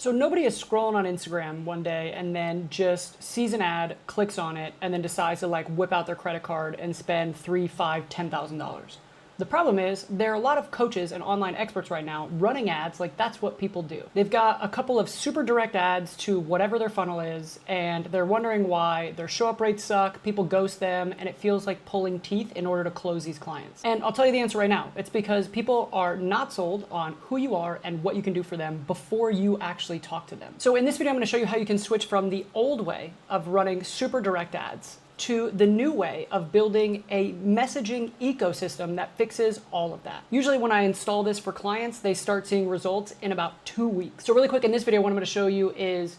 So nobody is scrolling on Instagram one day and then just sees an ad, clicks on it, and then decides to like whip out their credit card and spend $3, $5, $10,000. The problem is there are a lot of coaches and online experts right now running ads like that's what people do. They've got a couple of super direct ads to whatever their funnel is, and they're wondering why their show up rates suck, people ghost them, and it feels like pulling teeth in order to close these clients. And I'll tell you the answer right now. It's because people are not sold on who you are and what you can do for them before you actually talk to them. So in this video, I'm going to show you how you can switch from the old way of running super direct ads to the new way of building a messaging ecosystem that fixes all of that. Usually when I install this for clients, they start seeing results in about 2 weeks. So really quick in this video, what I'm going to show you is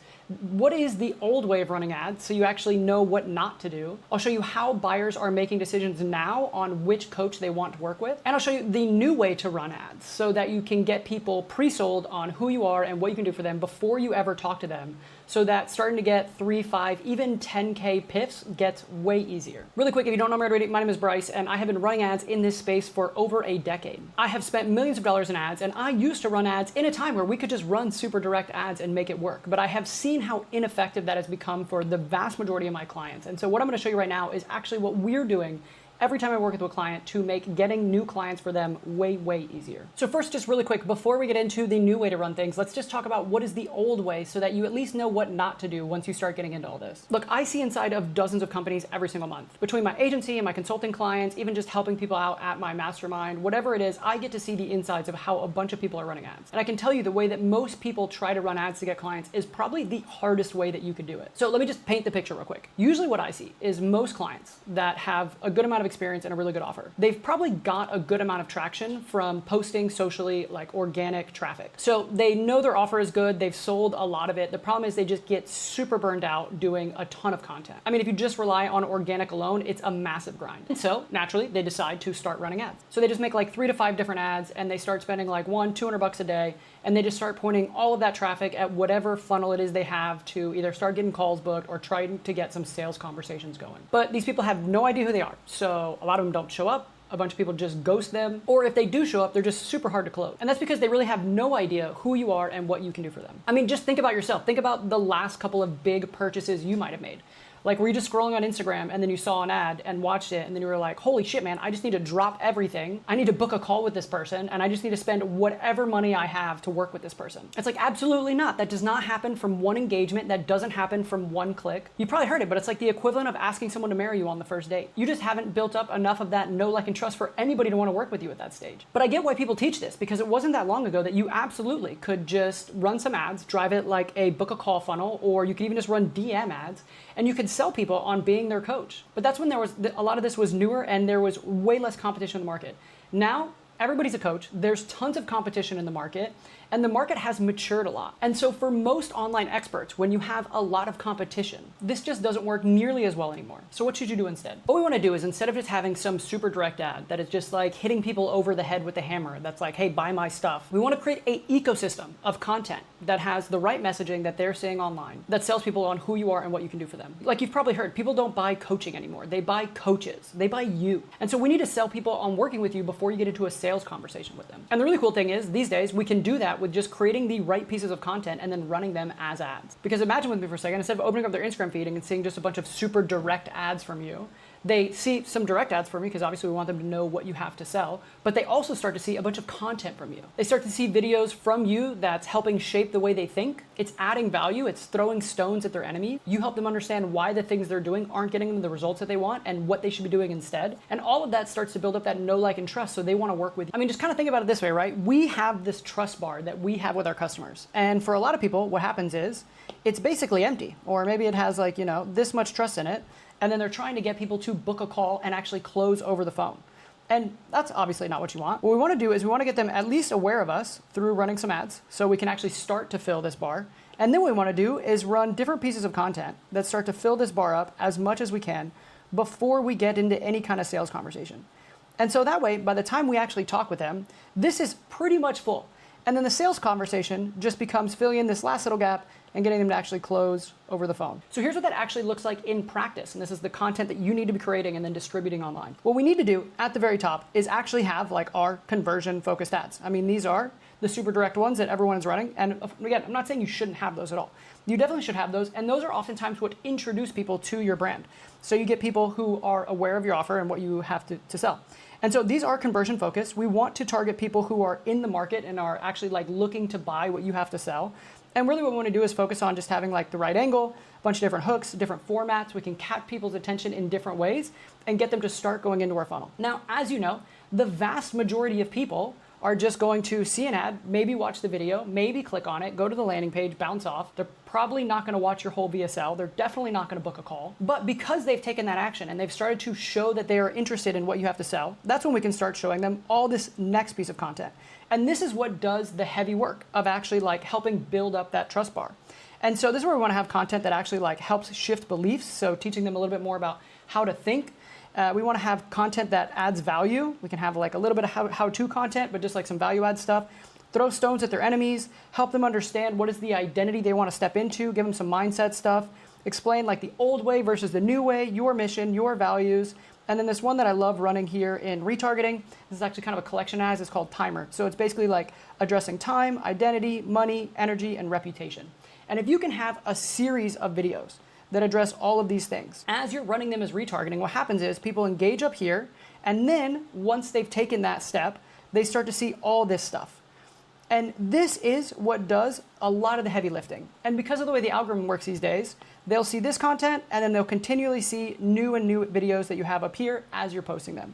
what is the old way of running ads so you actually know what not to do. I'll show you how buyers are making decisions now on which coach they want to work with. And I'll show you the new way to run ads so that you can get people pre-sold on who you are and what you can do for them before you ever talk to them, so that starting to get 3, 5, even 10K PIFs gets way easier. Really quick, if you don't know me already, my name is Brice and I have been running ads in this space for over a decade. I have spent millions of dollars in ads, and I used to run ads in a time where we could just run super direct ads and make it work. But I have seen how ineffective that has become for the vast majority of my clients. And so what I'm going to show you right now is actually what we're doing every time I work with a client to make getting new clients for them way, way easier. So first, just really quick, before we get into the new way to run things, let's just talk about what is the old way so that you at least know what not to do once you start getting into all this. Look, I see inside of dozens of companies every single month. Between my agency and my consulting clients, even just helping people out at my mastermind, whatever it is, I get to see the insides of how a bunch of people are running ads. And I can tell you the way that most people try to run ads to get clients is probably the hardest way that you could do it. So let me just paint the picture real quick. Usually what I see is most clients that have a good amount of experience and a really good offer, they've probably got a good amount of traction from posting socially, like organic traffic. So they know their offer is good, they've sold a lot of it. The problem is they just get super burned out doing a ton of content. I mean, if you just rely on organic alone, it's a massive grind. And so naturally they decide to start running ads. So they just make like 3 to 5 different ads and they start spending like $200 a day, and they just start pointing all of that traffic at whatever funnel it is they have to either start getting calls booked or trying to get some sales conversations going. But these people have no idea who they are. So a lot of them don't show up. A bunch of people just ghost them, or if they do show up, they're just super hard to close. And that's because they really have no idea who you are and what you can do for them. I mean, just think about yourself. Think about the last couple of big purchases you might have made. Like, were you just scrolling on Instagram and then you saw an ad and watched it and then you were like, holy shit, man, I just need to drop everything. I need to book a call with this person and I just need to spend whatever money I have to work with this person. It's like, absolutely not. That does not happen from one engagement. That doesn't happen from one click. You probably heard it, but it's like the equivalent of asking someone to marry you on the first date. You just haven't built up enough of that know, like, and trust for anybody to want to work with you at that stage. But I get why people teach this, because it wasn't that long ago that you absolutely could just run some ads, drive it like a book a call funnel, or you could even just run DM ads, and you could sell people on being their coach. But that's when there was a lot of this was newer and there was way less competition in the market. Now, everybody's a coach. There's tons of competition in the market, and the market has matured a lot. And so for most online experts, when you have a lot of competition, this just doesn't work nearly as well anymore. So what should you do instead? What we want to do is, instead of just having some super direct ad that is just like hitting people over the head with a hammer, that's like, hey, buy my stuff, we want to create an ecosystem of content that has the right messaging that they're seeing online, that sells people on who you are and what you can do for them. Like you've probably heard, people don't buy coaching anymore. They buy coaches. They buy you. And so we need to sell people on working with you before you get into a sales conversation with them. And the really cool thing is, these days we can do that with just creating the right pieces of content and then running them as ads. Because imagine with me for a second, instead of opening up their Instagram feed and seeing just a bunch of super direct ads from you, they see some direct ads from you because obviously we want them to know what you have to sell, but they also start to see a bunch of content from you. They start to see videos from you that's helping shape the way they think. It's adding value. It's throwing stones at their enemy. You help them understand why the things they're doing aren't getting them the results that they want and what they should be doing instead. And all of that starts to build up that know, like, and trust, so they want to work with you. I mean, just kind of think about it this way, right? We have this trust bar that we have with our customers. And for a lot of people, what happens is it's basically empty, or maybe it has like, this much trust in it. And then they're trying to get people to book a call and actually close over the phone. And that's obviously not what you want. What we want to do is we want to get them at least aware of us through running some ads so we can actually start to fill this bar. And then what we want to do is run different pieces of content that start to fill this bar up as much as we can before we get into any kind of sales conversation. And so that way, by the time we actually talk with them, this is pretty much full. And then the sales conversation just becomes filling in this last little gap and getting them to actually close over the phone. So here's what that actually looks like in practice. And this is the content that you need to be creating and then distributing online. What we need to do at the very top is actually have like our conversion focused ads. I mean, these are the super direct ones that everyone is running. And again, I'm not saying you shouldn't have those at all. You definitely should have those. And those are oftentimes what introduce people to your brand. So you get people who are aware of your offer and what you have to sell. And so these are conversion focused. We want to target people who are in the market and are actually like looking to buy what you have to sell. And really what we want to do is focus on just having like the right angle, a bunch of different hooks, different formats. We can catch people's attention in different ways and get them to start going into our funnel. Now, as you know, the vast majority of people are just going to see an ad, maybe watch the video, maybe click on it, go to the landing page, bounce off. They're probably not going to watch your whole VSL. They're definitely not going to book a call. But because they've taken that action and they've started to show that they are interested in what you have to sell, that's when we can start showing them all this next piece of content. And this is what does the heavy work of actually like helping build up that trust bar. And so this is where we want to have content that actually like helps shift beliefs. So teaching them a little bit more about how to think. We want to have content that adds value. We can have like a little bit of how-to content, but just like some value add stuff. Throw stones at their enemies, help them understand what is the identity they want to step into, give them some mindset stuff, explain like the old way versus the new way, your mission, your values. And then this one that I love running here in retargeting, this is actually kind of a collection as, it's called Timer. So it's basically like addressing time, identity, money, energy, and reputation. And if you can have a series of videos that address all of these things, as you're running them as retargeting, what happens is people engage up here, and then once they've taken that step, they start to see all this stuff. And this is what does a lot of the heavy lifting. And because of the way the algorithm works these days, they'll see this content and then they'll continually see new and new videos that you have up here as you're posting them.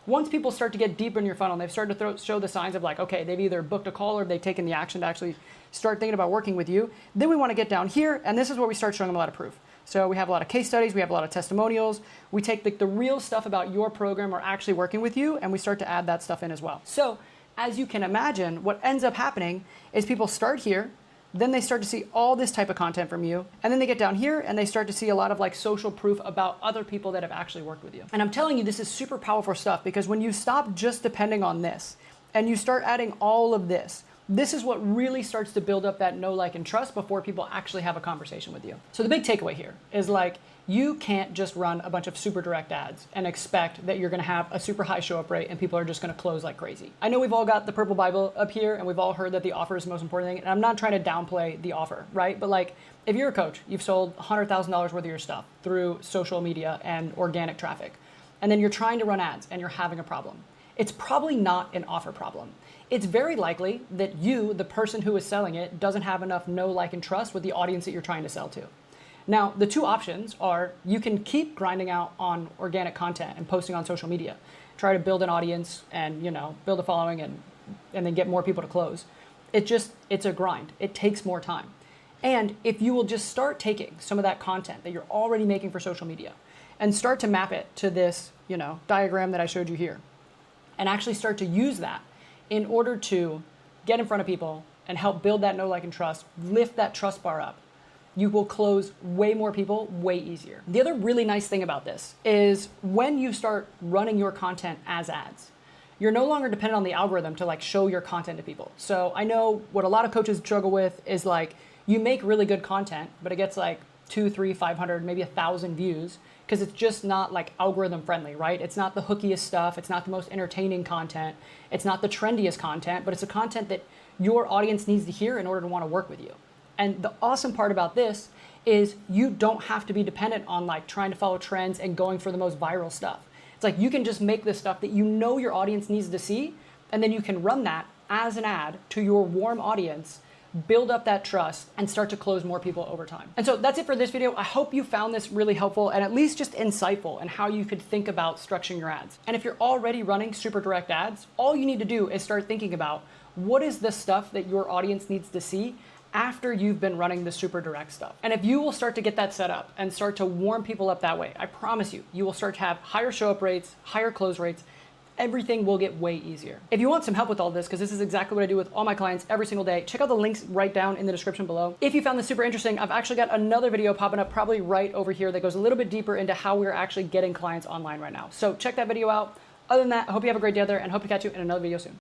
Once people start to get deeper in your funnel, they've started to show the signs of like, okay, they've either booked a call or they've taken the action to actually start thinking about working with you. Then we want to get down here, and this is where we start showing them a lot of proof. So we have a lot of case studies, we have a lot of testimonials. We take the real stuff about your program or actually working with you, and we start to add that stuff in as well. So as you can imagine, what ends up happening is people start here, then they start to see all this type of content from you, and then they get down here and they start to see a lot of like social proof about other people that have actually worked with you. And I'm telling you, this is super powerful stuff, because when you stop just depending on this and you start adding all of this, this is what really starts to build up that know, like, and trust before people actually have a conversation with you. So the big takeaway here is like, you can't just run a bunch of super direct ads and expect that you're going to have a super high show up rate and people are just going to close like crazy. I know we've all got the purple Bible up here and we've all heard that the offer is the most important thing. And I'm not trying to downplay the offer, right? But like, if you're a coach, you've sold $100,000 worth of your stuff through social media and organic traffic, and then you're trying to run ads and you're having a problem. It's probably not an offer problem. It's very likely that you, the person who is selling it, doesn't have enough know, like, and trust with the audience that you're trying to sell to. Now, the two options are you can keep grinding out on organic content and posting on social media, try to build an audience and, you know, build a following and then get more people to close. It's a grind. It takes more time. And if you will just start taking some of that content that you're already making for social media and start to map it to this, you know, diagram that I showed you here, and actually start to use that in order to get in front of people and help build that know, like, and trust, lift that trust bar up, you will close way more people way easier. The other really nice thing about this is when you start running your content as ads, you're no longer dependent on the algorithm to like show your content to people. So I know what a lot of coaches struggle with is like, you make really good content, but it gets like 200, 300, 500, maybe 1,000 views because it's just not like algorithm friendly, right? It's not the hookiest stuff. It's not the most entertaining content. It's not the trendiest content, but it's a content that your audience needs to hear in order to want to work with you. And the awesome part about this is you don't have to be dependent on like trying to follow trends and going for the most viral stuff. It's like you can just make the stuff that you know your audience needs to see, and then you can run that as an ad to your warm audience, build up that trust, and start to close more people over time. And so that's it for this video. I hope you found this really helpful and at least just insightful in how you could think about structuring your ads. And if you're already running super direct ads, all you need to do is start thinking about what is the stuff that your audience needs to see after you've been running the super direct stuff. And if you will start to get that set up and start to warm people up that way, I promise you, you will start to have higher show up rates, higher close rates. Everything will get way easier. If you want some help with all this, because this is exactly what I do with all my clients every single day, check out the links right down in the description below. If you found this super interesting, I've actually got another video popping up probably right over here that goes a little bit deeper into how we're actually getting clients online right now. So check that video out. Other than that, I hope you have a great day out there and hope to catch you in another video soon.